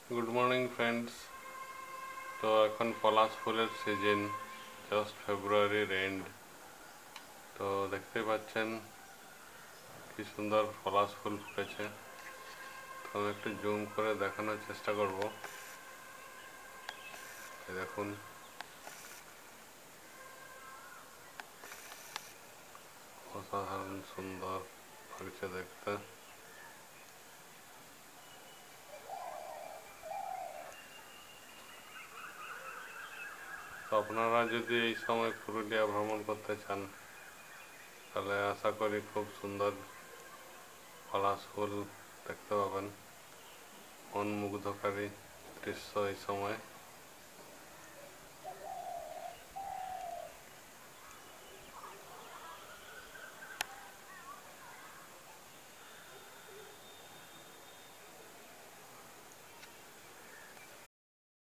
Good morning friends. তো এখন পলাশ ফুলের সিজন, জাস্ট ফেব্রুয়ারির এন্ড। তো দেখতে পাচ্ছেন কি সুন্দর পলাশ ফুল ফুটেছে। তো আমি একটু জুম করে দেখানোর চেষ্টা করব। দেখুন, অসাধারণ সুন্দর লাগছে দেখতে। তো আপনারা যদি এই সময় পুরুলিয়া ভ্রমণ করতে চান, তাহলে আশা করি খুব সুন্দর পলাশ ফুল দেখতে পাবেন। মন মুগ্ধকারী দৃশ্য এই সময়।